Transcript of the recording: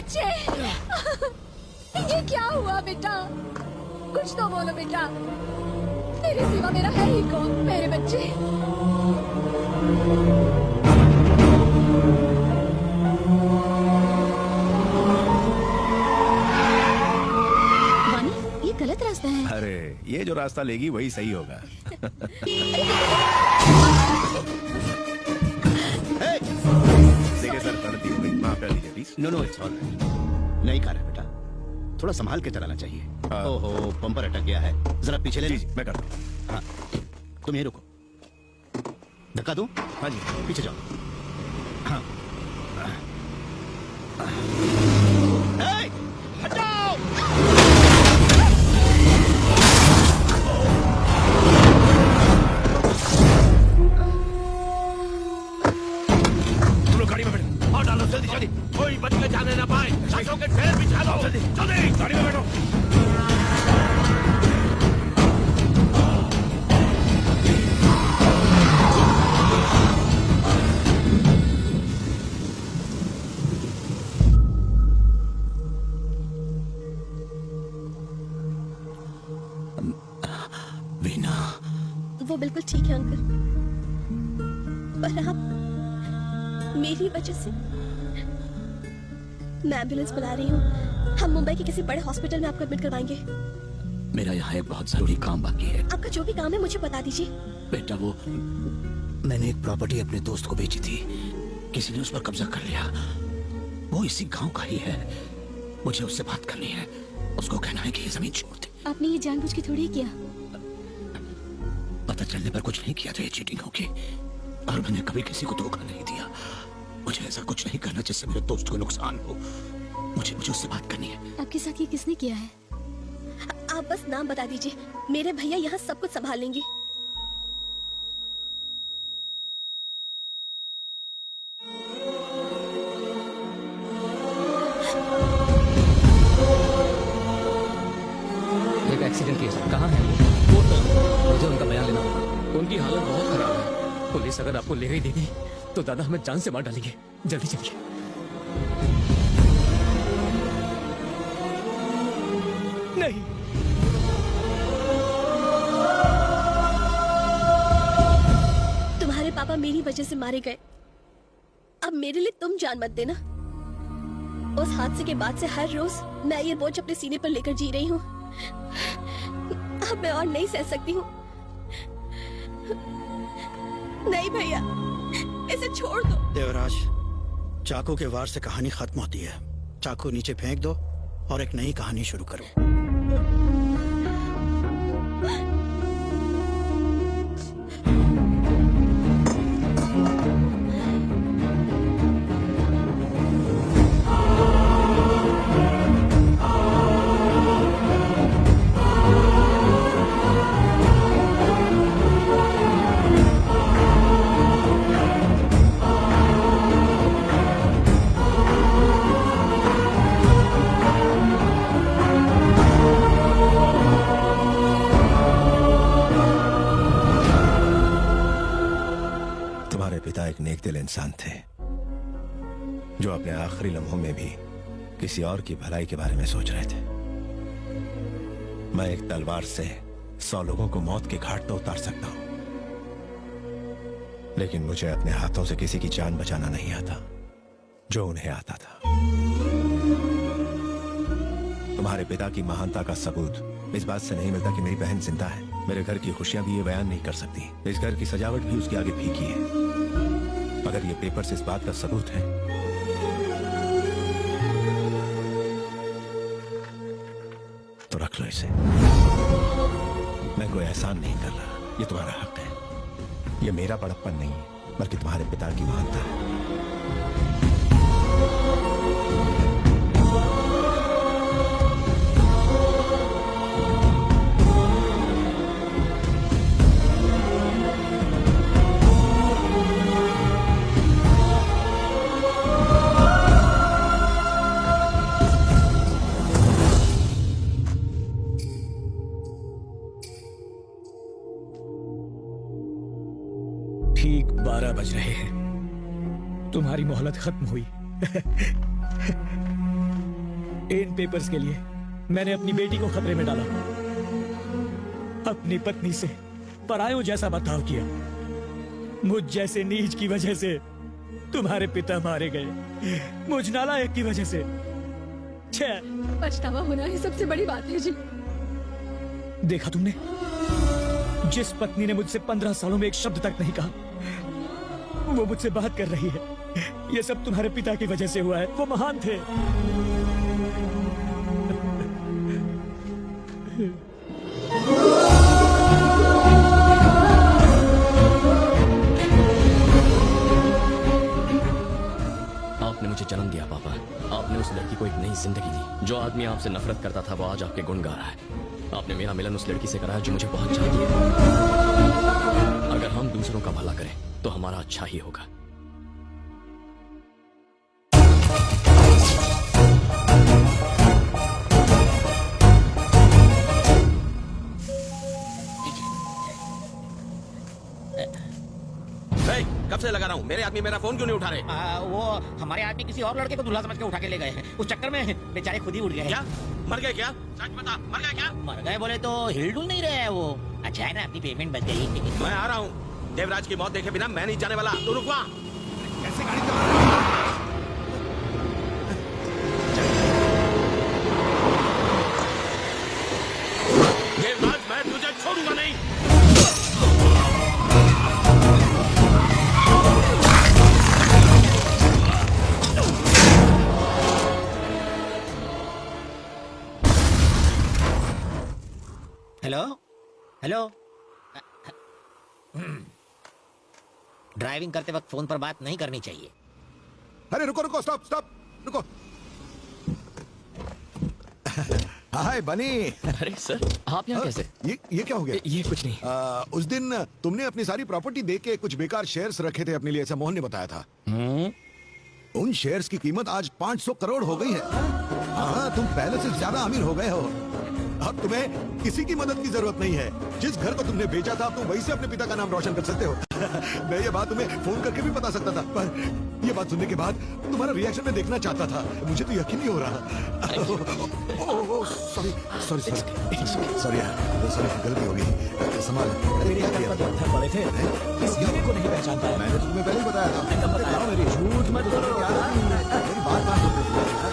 बच्चे, ये क्या हुआ बेटा? कुछ तो बोलो बेटा। तेरे सिवा मेरा है ही कौन? मेरे बच्चे। वानी, ये गलत रास्ता है। अरे ये जो रास्ता लेगी वही सही होगा। देखिए सर, गलती हो गई, माफ कर दीजिए please. No no, it's all right. नई कार है बेटा, थोड़ा संभाल के चलाना चाहिए। ओहो, बम्पर अटक गया है, जरा पीछे ले जी लो। जी, मैं करता हूँ। हाँ, तुम यहीं रुको। धक्का दूं? हाँ जी। पीछे जाओ। हाँ। ए, हटाओ! तुम लोग गाड़ी में बैठो। और डालो जल्दी जल्दी, कोई बच के जाने ना पाए। लाशों के ढेर बिछा दो जल्दी जल्दी। गाड़ी में बैठो। वीना, वो बिल्कुल ठीक है अंकल, पर आप मेरी वजह से। मैं एम्बुलेंस बुला रही हूँ। हम मुंबई के किसी बड़े हॉस्पिटल में आपको एडमिट करवाएंगे। मेरा यहाँ एक बहुत जरूरी काम बाकी है। आपका जो भी काम है मुझे बता दीजिए। बेटा, वो मैंने एक प्रॉपर्टी अपने दोस्त को बेची थी, किसी ने उस पर कब्जा कर लिया। वो इसी गांव का ही है। मुझे उससे बात करनी है। उसको कहना है कि ये जमीन छोड़ दे। आपने ये जानबूझ के थोड़ी किया। पता चलने पर कुछ नहीं किया तो ये चीटिंग होगी, और मैंने कभी किसी को धोखा नहीं दिया। मुझे ऐसा कुछ नहीं करना जिससे मेरे दोस्त को नुकसान हो। मुझे उससे बात करनी है। आपके साथ ये किसने किया है? आप बस नाम बता दीजिए, मेरे भैया यहाँ सब कुछ संभाल लेंगे। एक एक्सीडेंट केस है। कहाँ है वो? मुझे उनका बयान लेना होगा। उनकी हालत बहुत खराब है। पुलिस अगर आपको ले ही देगी तो दादा हमें जान से मार डालेंगे। जल्दी चलिए। नहीं, तुम्हारे पापा मेरी वजह से मारे गए। अब मेरे लिए तुम जान मत देना। उस हादसे के बाद से हर रोज मैं ये बोझ अपने सीने पर लेकर जी रही हूँ। अब मैं और नहीं सह सकती हूँ। नहीं भैया, इसे छोड़ दो। देवराज, चाकू के वार से कहानी खत्म होती है। चाकू नीचे फेंक दो और एक नई कहानी शुरू करो। पिता एक नेक दिल इंसान थे जो अपने आखिरी लम्हों में भी किसी और की भलाई के बारे में सोच रहे थे। मैं एक तलवार से 100 लोगों को मौत के घाट तो उतार सकता हूं, लेकिन मुझे अपने हाथों से किसी की जान बचाना नहीं आता जो उन्हें आता था। तुम्हारे पिता की महानता का सबूत इस बात से नहीं मिलता कि मेरी बहन जिंदा है। मेरे घर की खुशियां भी ये बयान नहीं कर सकती। इस घर की सजावट भी उसके आगे फीकी है। अगर ये पेपर्स इस बात का सबूत है तो रख लो इसे। मैं कोई एहसान नहीं कर रहा, ये तुम्हारा हक है। ये मेरा बड़प्पन नहीं बल्कि तुम्हारे पिता की महानता है। ठीक 12 बज रहे हैं। तुम्हारी मोहलत खत्म हुई। इन पेपर्स के लिए मैंने अपनी बेटी को खतरे में डाला, अपनी पत्नी से परायों जैसा बर्ताव किया। मुझ जैसे नीच की वजह से तुम्हारे पिता मारे गए, मुझ नालायक की वजह से। छह पछतावा होना ही सबसे बड़ी बात है जी। देखा तुमने, जिस पत्नी ने मुझसे 15 सालों में एक शब्द तक नहीं कहा, वो मुझसे बात कर रही है। ये सब तुम्हारे पिता की वजह से हुआ है। वो महान थे। आपने मुझे जन्म दिया पापा। आपने उस लड़की को एक नई जिंदगी दी। जो आदमी आपसे नफरत करता था वो आज आपके गुण गा रहा है। आपने मेरा मिलन उस लड़की से कराया जो मुझे बहुत चाहती है। अगर हम दूसरों का भला करें तो हमारा अच्छा ही होगा। कब से लगा रहा हूँ, मेरे आदमी मेरा फोन क्यों नहीं उठा रहे? वो हमारे आदमी किसी और लड़के को दूल्हा समझ के उठा के ले गए हैं। उस चक्कर में बेचारे खुद ही उठ गए। क्या मर गए? क्या सच बता, मर गए क्या? मर गए बोले तो हिल डुल नहीं रहे हैं वो। अच्छा है ना, अपनी पेमेंट बच गई। मैं आ रहा हूँ। देवराज की मौत देखे बिना मैं नहीं जाने वाला। तो रुक वहाँ। कैसे गाड़ी देवराज, मैं तुझे छोड़ूंगा नहीं। Hello hello. ड्राइविंग करते वक्त फोन पर बात नहीं करनी चाहिए। अरे रुको रुको, स्टॉप स्टॉप, रुको। हाय बनी। अरे सर, आप यहाँ कैसे? ये क्या हो गया? ये कुछ नहीं। उस दिन तुमने अपनी सारी प्रॉपर्टी दे के कुछ बेकार शेयर्स रखे थे अपने लिए, ऐसा मोहन ने बताया था। उन शेयर्स की कीमत आज 500 करोड़ हो गई है। हाँ, तुम पहले से ज्यादा अमीर हो गए हो। अब तुम्हें किसी की मदद की जरूरत नहीं है। जिस घर को तुमने बेचा था, तुम वहीं से अपने पिता का नाम रोशन कर सकते हो। मैं ये बात तुम्हें फोन करके भी बता सकता था, पर ये बात सुनने के बाद तुम्हारा रिएक्शन मैं देखना चाहता था। मुझे तो यकीन नहीं हो रहा। सॉरी सॉरी सॉरी यार, सॉरी, गलती हो गई। संभाल। पड़े थे, इस यूनिट को नहीं पहचान पाया। मैंने तुम्हें पहले ही बताया था। बताया मेरी झूठ मत बोलो यार। मेरी बात मान लो।